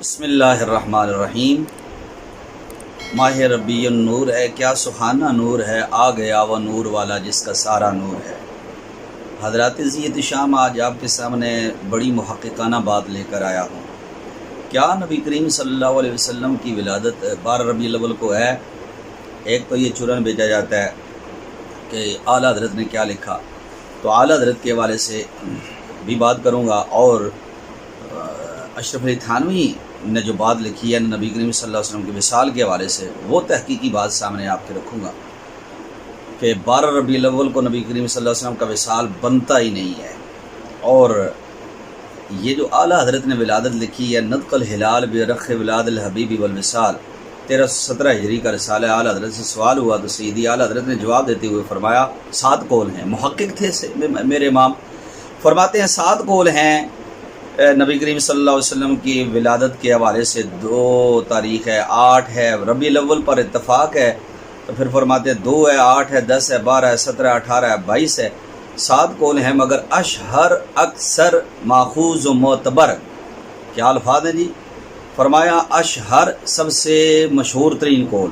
بسم اللہ الرحمن الرحیم۔ ماہ ربیع النور ہے، کیا سخانہ نور ہے، آ گیا وہ نور والا جس کا سارا نور ہے۔ حضرات ذی شام، آج آپ کے سامنے بڑی محققانہ بات لے کر آیا ہوں۔ کیا نبی کریم صلی اللہ علیہ وسلم کی ولادت 12 ربیع الاول کو ہے؟ ایک تو یہ چرن بھیجا جاتا ہے کہ اعلیٰ حضرت نے کیا لکھا، تو اعلیٰ حضرت کے حوالے سے بھی بات کروں گا، اور اشرف علی تھانوی نے جو بات لکھی ہے نبی کریم صلی اللہ علیہ وسلم کے وصال کے حوالے سے، وہ تحقیقی بات سامنے آپ کے رکھوں گا کہ 12 ربیع الاول کو نبی کریم صلی اللہ علیہ وسلم کا وصال بنتا ہی نہیں ہے۔ اور یہ جو اعلیٰ حضرت نے ولادت لکھی ہے، نطق الہلال برخ ولاد الحبیب والوصال، 1317 ہجری کا رسالہ، اعلیٰ حضرت سے سوال ہوا تو سیدی اعلیٰ حضرت نے جواب دیتے ہوئے فرمایا 7 قول ہیں۔ محقق تھے میرے امام، فرماتے ہیں 7 قول ہیں نبی کریم صلی اللہ علیہ وسلم کی ولادت کے حوالے سے۔ 2 تاریخ ہے، 8 ہے، ربیع الاول پر اتفاق ہے، تو پھر فرماتے ہیں 2 ہے، 8 ہے، 10 ہے، 12 ہے، 17 ہے، 18 ہے، 22 ہے۔ 7 قول ہیں، مگر اشہر، اکثر، ماخوذ و معتبر، کیا الفاظ ہیں جی؟ فرمایا اشہر سب سے مشہور ترین قول،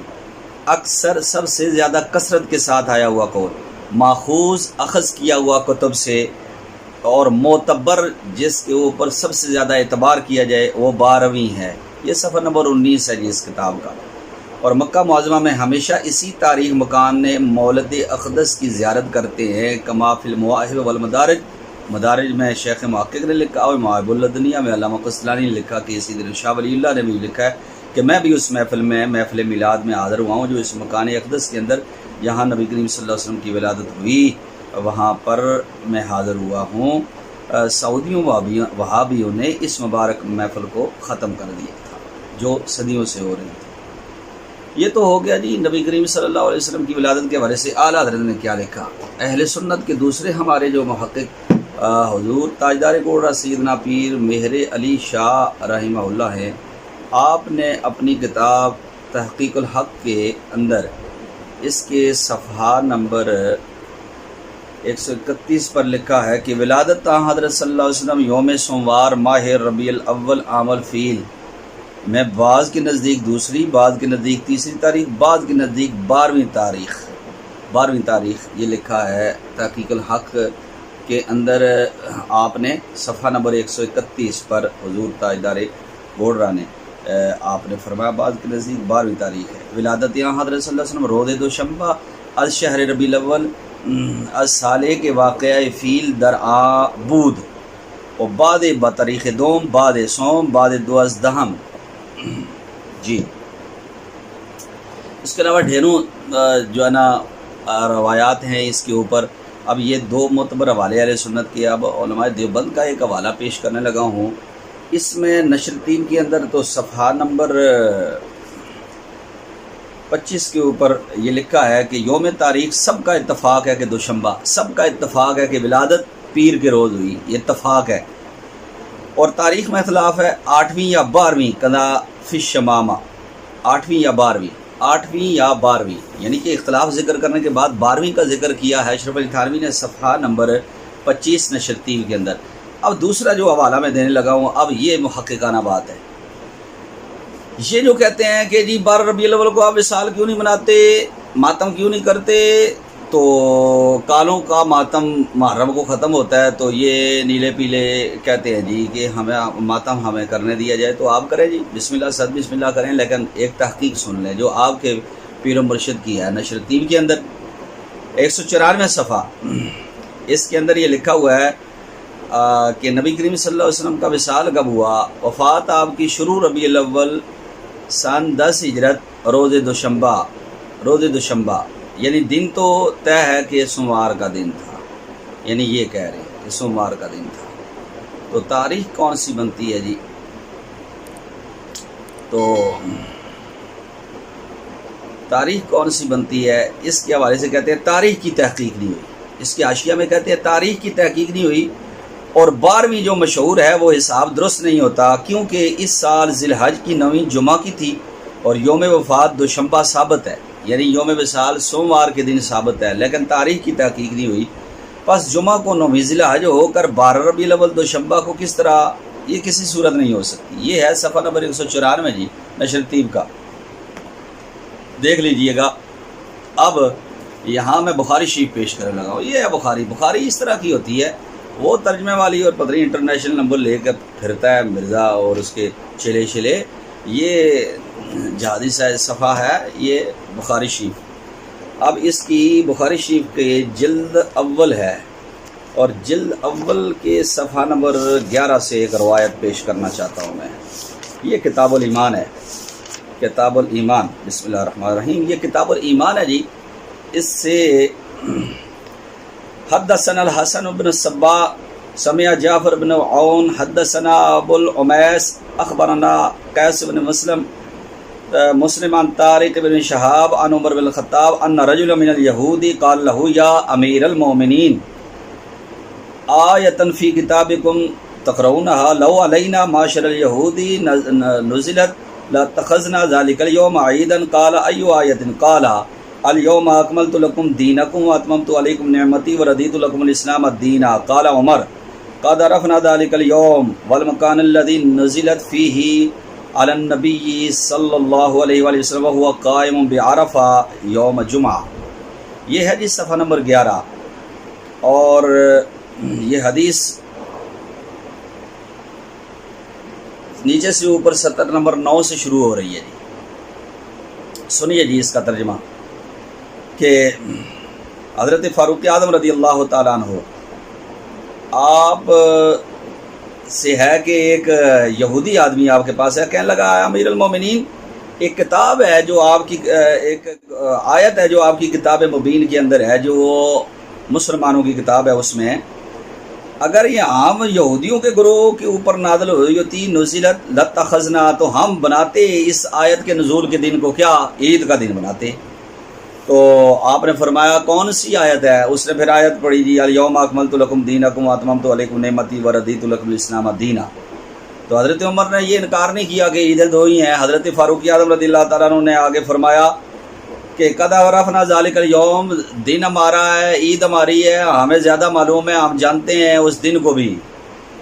اکثر سب سے زیادہ کثرت کے ساتھ آیا ہوا قول، ماخوذ اخذ کیا ہوا کتب سے، اور معتبر جس کے اوپر سب سے زیادہ اعتبار کیا جائے وہ 12ویں ہے۔ یہ صفحہ نمبر 19 ہے جی اس کتاب کا۔ اور مکہ معظمہ میں ہمیشہ اسی تاریخ مکان نے مولد اقدس کی زیارت کرتے ہیں، کما فی المواہب والمدارج، مدارج میں شیخ محقق نے لکھا، اور مواہب الدنیا میں علامہ قسطلانی نے لکھا کہ اسی دن شاہ ولی اللہ نے بھی لکھا ہے کہ میں بھی اس محفل میں، محفل میلاد میں حاضر ہوا ہوں جو اس مکان اقدس کے اندر جہاں نبی کریم صلی اللہ علیہ وسلم کی ولادت ہوئی، وہاں پر میں حاضر ہوا ہوں۔ سعودیوں وہابیوں نے اس مبارک محفل کو ختم کر دیا تھا جو صدیوں سے ہو رہی تھی۔ یہ تو ہو گیا جی نبی کریم صلی اللہ علیہ وسلم کی ولادت کے حوالے سے اعلیٰ حضرت نے کیا لکھا۔ اہل سنت کے دوسرے ہمارے جو محقق حضور تاجدار کوڑا سیدنا پیر مہر علی شاہ رحمہ اللہ ہیں، آپ نے اپنی کتاب تحقیق الحق کے اندر اس کے صفحہ نمبر 131 پر لکھا ہے کہ ولادت حضرت صلی اللہ علیہ وسلم یوم سوموار ماہ ربیع الاول عام الفیل میں، بعض کے نزدیک دوسری، بعض کے نزدیک تیسری تاریخ، بعض کے نزدیک 12ویں تاریخ یہ لکھا ہے تحقیق الحق کے اندر۔ آپ نے صفحہ نمبر 131 پر حضور تاجدار گوڑرا نے آپ نے فرمایا بعض کے نزدیک 12ویں تاریخ ہے۔ ولادت یہاں حضرت صلی اللہ علیہ وسلم روز دوشنبہ از شہر ربیع الاول از سالے کے واقعہ فیل در آبود، و بعد بطریق دوم، بعد سوم، بعد 12 جی۔ اس کے علاوہ ڈھیروں جو ہے نا روایات ہیں اس کے اوپر۔ اب یہ 2 معتبر حوالے علیہ سنت کے، اب علماء دیوبند کا ایک حوالہ پیش کرنے لگا ہوں۔ اس میں نشر تین کے اندر تو صفحہ نمبر 25 کے اوپر یہ لکھا ہے کہ یوم تاریخ سب کا اتفاق ہے کہ دوشنبہ، سب کا اتفاق ہے کہ ولادت پیر کے روز ہوئی، یہ اتفاق ہے۔ اور تاریخ میں اختلاف ہے 8ویں یا 12ویں، کذا فی الشمامہ، 8ویں یا 12ویں، یعنی کہ اختلاف ذکر کرنے کے بعد 12ویں کا ذکر کیا ہے اشرف علی تھانوی نے صفحہ نمبر 25 نشر 3 کے اندر۔ اب دوسرا جو حوالہ میں دینے لگا ہوں، اب یہ محققانہ بات ہے۔ یہ جو کہتے ہیں کہ جی 12 ربیع الاول کو آپ وصال کیوں نہیں مناتے، ماتم کیوں نہیں کرتے، تو کالوں کا ماتم محرم کو ختم ہوتا ہے، تو یہ نیلے پیلے کہتے ہیں جی کہ ہمیں ماتم ہمیں کرنے دیا جائے تو آپ کریں جی، بسم اللہ صد بسم اللہ کریں، لیکن ایک تحقیق سن لیں جو آپ کے پیر و مرشد کی ہے نشر تین کے اندر 194 صفحہ، اس کے اندر یہ لکھا ہوا ہے کہ نبی کریم صلی اللہ علیہ وسلم کا وصال کب ہوا؟ وفات آپ کی شروع ربیع الاول سن 10 ہجرت روز دوشنبہ، یعنی دن تو طے ہے کہ سوموار کا دن تھا، یعنی یہ کہہ رہے ہیں کہ سوموار کا دن تھا۔ تو تاریخ کون سی بنتی ہے جی؟ تو تاریخ کون سی بنتی ہے اس کے حوالے سے کہتے ہیں تاریخ کی تحقیق نہیں ہوئی، اس کے حاشیہ میں کہتے ہیں تاریخ کی تحقیق نہیں ہوئی، اور 12ویں جو مشہور ہے وہ حساب درست نہیں ہوتا، کیونکہ اس سال ذی الحج کی 9ویں جمعہ کی تھی اور یوم وفات دوشنبہ ثابت ہے، یعنی یوم وصال سوموار کے دن ثابت ہے، لیکن تاریخ کی تحقیق نہیں ہوئی۔ پس جمعہ کو 9ویں ذی الحج ہو کر 12 ربیع الاول دوشنبہ کو کس طرح یہ کسی صورت نہیں ہو سکتی۔ یہ ہے صفحہ نمبر 194 جی، نشر طیب کا، دیکھ لیجئے گا۔ اب یہاں میں بخاری شریف پیش کرنے لگا ہوں۔ یہ ہے بخاری اس طرح کی ہوتی ہے، وہ ترجمے والی اور پتری انٹرنیشنل نمبر لے کر پھرتا ہے مرزا اور اس کے چلے۔ یہ جہادی صفحہ ہے یہ بخاری شریف۔ اب اس کی بخاری شریف کے جلد اول ہے، اور جلد اول کے صفحہ نمبر 11 سے ایک روایت پیش کرنا چاہتا ہوں میں۔ یہ کتاب الایمان ہے، کتاب الایمان، بسم اللہ الرحمن الرحیم۔ یہ کتاب الایمان ہے جی۔ اس سے حدثنا الحسن بن الصباح سمع جعفر بن عون حدثنا ابو العمیس اخبرنا قیس بن مسلم عن طارق بن شہاب عن عمر بن الخطاب ان رجل من اليهود قال له یا امیر المؤمنین آیۃ فی کتابکم تقرؤونها لو علینا معاشر اليهود نزلت لاتخذنا ذلك اليوم عیدا قال ای آیۃ قال اليوم اکملت لکم دینکم واتممت علیکم نعمتی ورضیت لکم الاسلام دینا قال عمر قد عرفنا ذلك اليوم والمكان الذي نزلت فيه علی النبی صلی اللہ علیہ وآلہ وسلم وهو قائم بعرفہ یوم جمعہ۔ یہ ہے جی صفحہ نمبر 11، اور یہ حدیث نیچے سے اوپر سطر نمبر 9 سے شروع ہو رہی ہے جی۔ سنیے جی اس کا ترجمہ کہ حضرت فاروق اعظم رضی اللہ تعالیٰ عنہ آپ سے ہے کہ ایک یہودی آدمی آپ کے پاس ہے، کہنے لگا امیر المومنین، ایک کتاب ہے جو آپ کی، ایک آیت ہے جو آپ کی کتاب مبین کے اندر ہے، جو مسلمانوں کی کتاب ہے، اس میں اگر یہ عام یہودیوں کے گروہ کے اوپر نازل ہوئی ہوتی نزلت لاتخذنا، تو ہم بناتے اس آیت کے نزول کے دن کو کیا، عید کا دن بناتے۔ تو آپ نے فرمایا کون سی آیت ہے؟ اس نے پھر آیت پڑھی جی الیوم اکملت لکم دینکم واتممت علیکم نعمتی ورضیت لکم الاسلام دینا۔ تو حضرت عمر نے یہ انکار نہیں کیا کہ عیدیں دو ہی ہیں۔ حضرت فاروق اعظم رضی اللہ تعالیٰ عنہ نے آگے فرمایا کہ قد عرفنا ذالک الیوم، دن ہمارا ہے، عید ہماری ہے، ہمیں زیادہ معلوم ہے، ہم جانتے ہیں اس دن کو بھی۔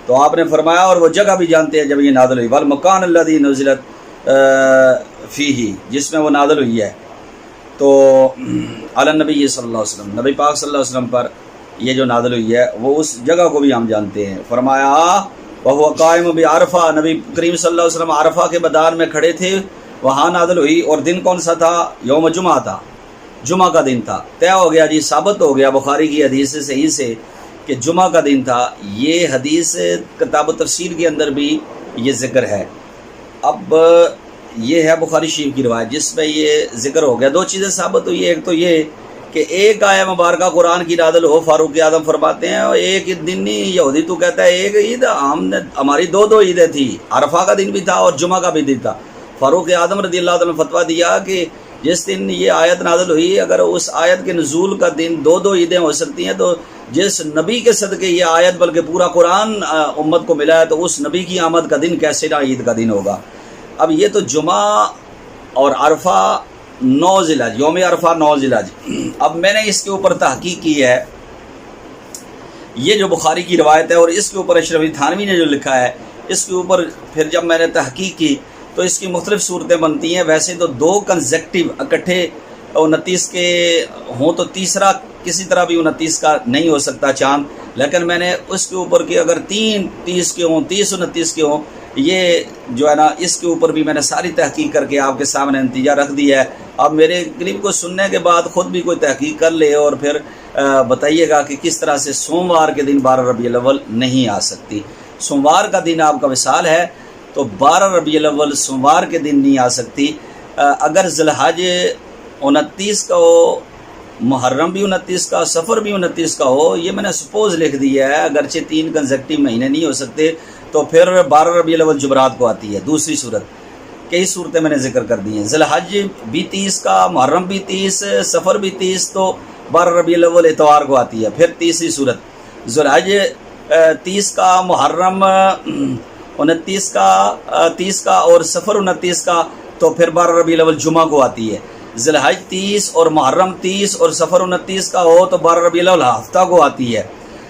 تو آپ نے فرمایا اور وہ جگہ بھی جانتے ہیں جب یہ نازل ہوئی، والمکان الذی نزلت فیہ، جس میں وہ نازل ہوئی ہے۔ تو علی النبی صلی اللہ علیہ وسلم، نبی پاک صلی اللہ علیہ وسلم پر یہ جو نازل ہوئی ہے وہ اس جگہ کو بھی ہم جانتے ہیں۔ فرمایا وہو قائم بعرفہ، نبی کریم صلی اللہ علیہ وسلم عرفہ کے میدان میں کھڑے تھے، وہاں نازل ہوئی، اور دن کون سا تھا؟ یوم جمعہ تھا، جمعہ کا دن تھا۔ طے ہو گیا جی، ثابت ہو گیا بخاری کی حدیث سے صحیح سے کہ جمعہ کا دن تھا۔ یہ حدیث کتاب التفسیر کے اندر بھی یہ ذکر ہے۔ اب یہ ہے بخاری شریف کی روایت جس میں یہ ذکر ہو گیا۔ دو چیزیں ثابت ہوئی، ایک تو یہ کہ ایک آیہ مبارکہ قرآن کی نازل ہو، فاروق اعظم فرماتے ہیں، اور ایک دن نہیں، یہودی تو کہتا ہے ایک عید، ہماری دو عیدیں تھیں، عرفہ کا دن بھی تھا اور جمعہ کا بھی دن تھا۔ فاروق اعظم رضی اللہ عنہ نے فتویٰ دیا کہ جس دن یہ آیت نازل ہوئی، اگر اس آیت کے نزول کا دن دو عیدیں ہو سکتی ہیں، تو جس نبی کے صدقے یہ آیت بلکہ پورا قرآن امت کو ملا ہے، تو اس نبی کی آمد کا دن کیسے نہ عید کا دن ہوگا۔ اب یہ تو جمعہ اور عرفہ 9 ذی الحجہ، یوم عرفہ 9 ذی الحجہ۔ اب میں نے اس کے اوپر تحقیق کی ہے، یہ جو بخاری کی روایت ہے، اور اس کے اوپر اشرفی تھانوی نے جو لکھا ہے، اس کے اوپر پھر جب میں نے تحقیق کی تو اس کی مختلف صورتیں بنتی ہیں۔ ویسے تو 2 کنزیکٹیو اکٹھے 29 کے ہوں تو تیسرا کسی طرح بھی 29 کا نہیں ہو سکتا چاند، لیکن میں نے اس کے اوپر کہ اگر 3 30 کے ہوں، 30 29 کے ہوں، یہ جو ہے نا اس کے اوپر بھی میں نے ساری تحقیق کر کے آپ کے سامنے نتیجہ رکھ دیا ہے۔ اب میرے کلپ کو سننے کے بعد خود بھی کوئی تحقیق کر لے اور پھر بتائیے گا کہ کس طرح سے سوموار کے دن 12 ربیع الاول نہیں آ سکتی۔ سوموار کا دن آپ کا وصال ہے تو 12 ربیع الاول سوموار کے دن نہیں آ سکتی۔ اگر ذی الحج 29 کا ہو، محرم بھی 29 کا، سفر بھی 29 کا ہو، یہ میں نے سپوز لکھ دیا ہے، اگرچہ 3 کنزیکٹیو مہینے نہیں ہو سکتے، تو پھر 12 ربیع الاول جمعرات کو آتی ہے۔ دوسری صورت، کئی صورتیں میں نے ذکر کر دی ہیں، ذی الحج بھی 30 کا، محرم بھی 30، سفر بھی 30، تو 12 ربیع الاول اتوار کو آتی ہے۔ پھر تیسری صورت، ذی الحج 30 کا، محرم 29 کا، 30 کا اور سفر 29 کا، تو پھر 12 ربیع الاول جمعہ کو آتی ہے۔ ذی الحج 30 اور محرم 30 اور سفر 29 کا ہو تو 12 ربیع الاول ہفتہ کو آتی ہے۔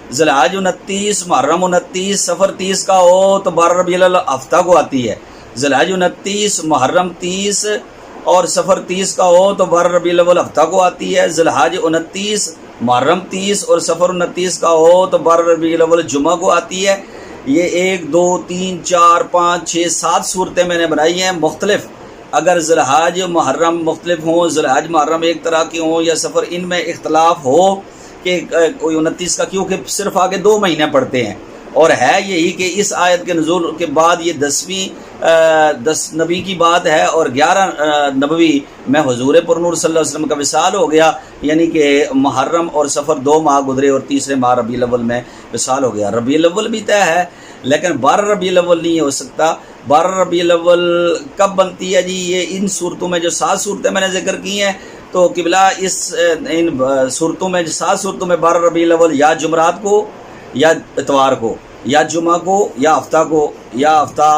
ذوالحج 29، محرم 29، سفر 30 کا ہو تو 12 ربیع الاول ہفتہ کو آتی ہے۔ ذوالحج 29، محرم 30 اور سفر 30 کا ہو تو 12 ربیع الاول ہفتہ کو آتی ہے۔ ذوالحج 29، محرم 30 اور سفر 29 کا ہو تو 12 ربیع الاول جمعہ کو آتی ہے۔ یہ 1 2 3 4 5 6 7 صورتیں میں نے بنائی ہیں مختلف۔ اگر ذوالحج محرم مختلف ہوں، ذوالحج محرم ایک طرح کے ہوں یا سفر، ان میں اختلاف ہو کہ کوئی 29 کا، کیونکہ صرف آگے 2 مہینے پڑتے ہیں، اور ہے یہی کہ اس آیت کے نزول کے بعد یہ 10 نبی کی بات ہے اور 11 نبوی میں حضور پر نور صلی اللہ علیہ وسلم کا وصال ہو گیا، یعنی کہ محرم اور سفر 2 ماہ گزرے اور تیسرے ماہ ربیع الاول میں وصال ہو گیا۔ ربیع الاول بھی طے ہے لیکن 12 ربیع الاول نہیں ہو سکتا۔ 12 ربیع الاول کب بنتی ہے جی؟ یہ ان صورتوں میں جو 7 صورتیں میں نے ذکر کی ہیں، تو قبلہ ان صورتوں میں 7 صورتوں میں 12 ربیع الاول یا جمعرات کو یا اتوار کو یا جمعہ کو یا ہفتہ کو یا ہفتہ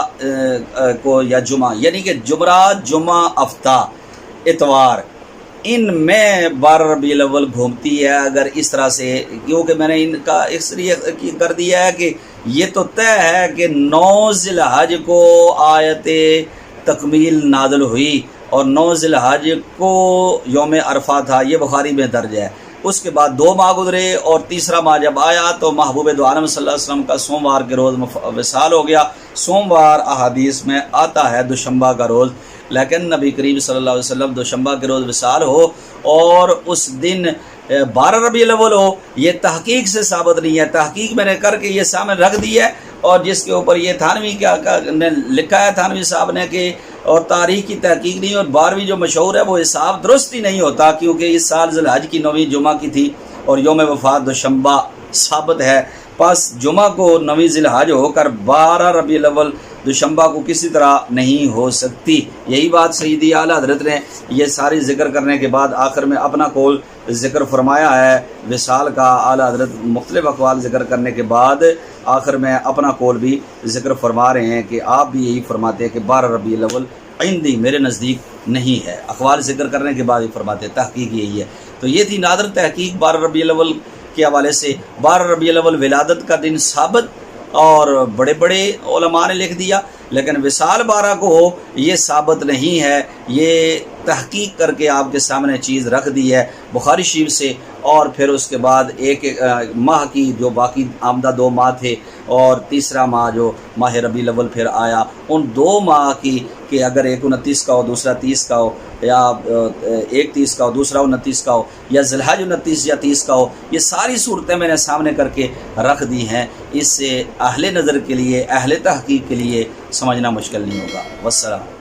کو یا جمعہ، یعنی کہ جمعرات، جمعہ، ہفتہ، اتوار، ان میں 12 ربیع الاول گھومتی ہے۔ اگر اس طرح سے، کیونکہ میں نے ان کا اس لیے کر دیا ہے کہ یہ تو طے ہے کہ 9 ذی الحج کو آیت تکمیل نازل ہوئی اور 9 ذی الحج کو یوم عرفہ تھا، یہ بخاری میں درج ہے۔ اس کے بعد 2 ماہ گزرے اور تیسرا ماہ جب آیا تو محبوب دو عالم صلی اللہ علیہ وسلم کا سوموار کے روز وصال ہو گیا۔ سوموار احادیث میں آتا ہے دوشنبہ کا روز، لیکن نبی کریم صلی اللہ علیہ وسلم دوشنبہ کے روز وصال ہو اور اس دن 12 ربیع الاول ہو، یہ تحقیق سے ثابت نہیں ہے۔ تحقیق میں نے کر کے یہ سامنے رکھ دی ہے، اور جس کے اوپر یہ تھانوی نے لکھا ہے، تھانوی صاحب نے، کہ اور تاریخ کی تحقیق نہیں، اور 12ویں جو مشہور ہے وہ حساب درست ہی نہیں ہوتا، کیونکہ اس سال ذی الحج کی 9ویں جمعہ کی تھی اور یوم وفات دوشنبہ ثابت ہے۔ پس جمعہ کو 9ویں ذی الحج ہو کر 12 ربیع الاول دوشنبہ کو کسی طرح نہیں ہو سکتی۔ یہی بات سیدی اعلیٰ حضرت نے یہ ساری ذکر کرنے کے بعد آخر میں اپنا قول ذکر فرمایا ہے وصال کا۔ اعلیٰ حضرت مختلف اقوال ذکر کرنے کے بعد آخر میں اپنا قول بھی ذکر فرما رہے ہیں کہ آپ بھی یہی فرماتے ہیں کہ 12 ربیع الاول عندی، میرے نزدیک نہیں ہے۔ اقوال ذکر کرنے کے بعد ہی فرماتے ہیں، تحقیق یہی ہے۔ تو یہ تھی نادر تحقیق 12 ربیع الاول کے حوالے سے۔ 12 ربیع الاول ولادت کا دن ثابت اور بڑے بڑے علماء نے لکھ دیا، لیکن وصال 12 کو ہو یہ ثابت نہیں ہے۔ یہ تحقیق کر کے آپ کے سامنے چیز رکھ دی ہے بخاری شریف سے، اور پھر اس کے بعد ایک ماہ کی جو باقی آمدہ 2 ماہ تھے اور تیسرا ماہ جو ماہ ربیع الاول پھر آیا، ان 2 ماہ کی کہ اگر ایک 29 کا ہو دوسرا 30 کا ہو، یا ایک 30 کا ہو دوسرا 29 کا ہو، یا ذی الحج 29 یا 30 کا ہو، یہ ساری صورتیں میں نے سامنے کر کے رکھ دی ہیں۔ اس سے اہل نظر کے لیے، اہل تحقیق کے لیے سمجھنا مشکل نہیں ہوگا۔ والسلام۔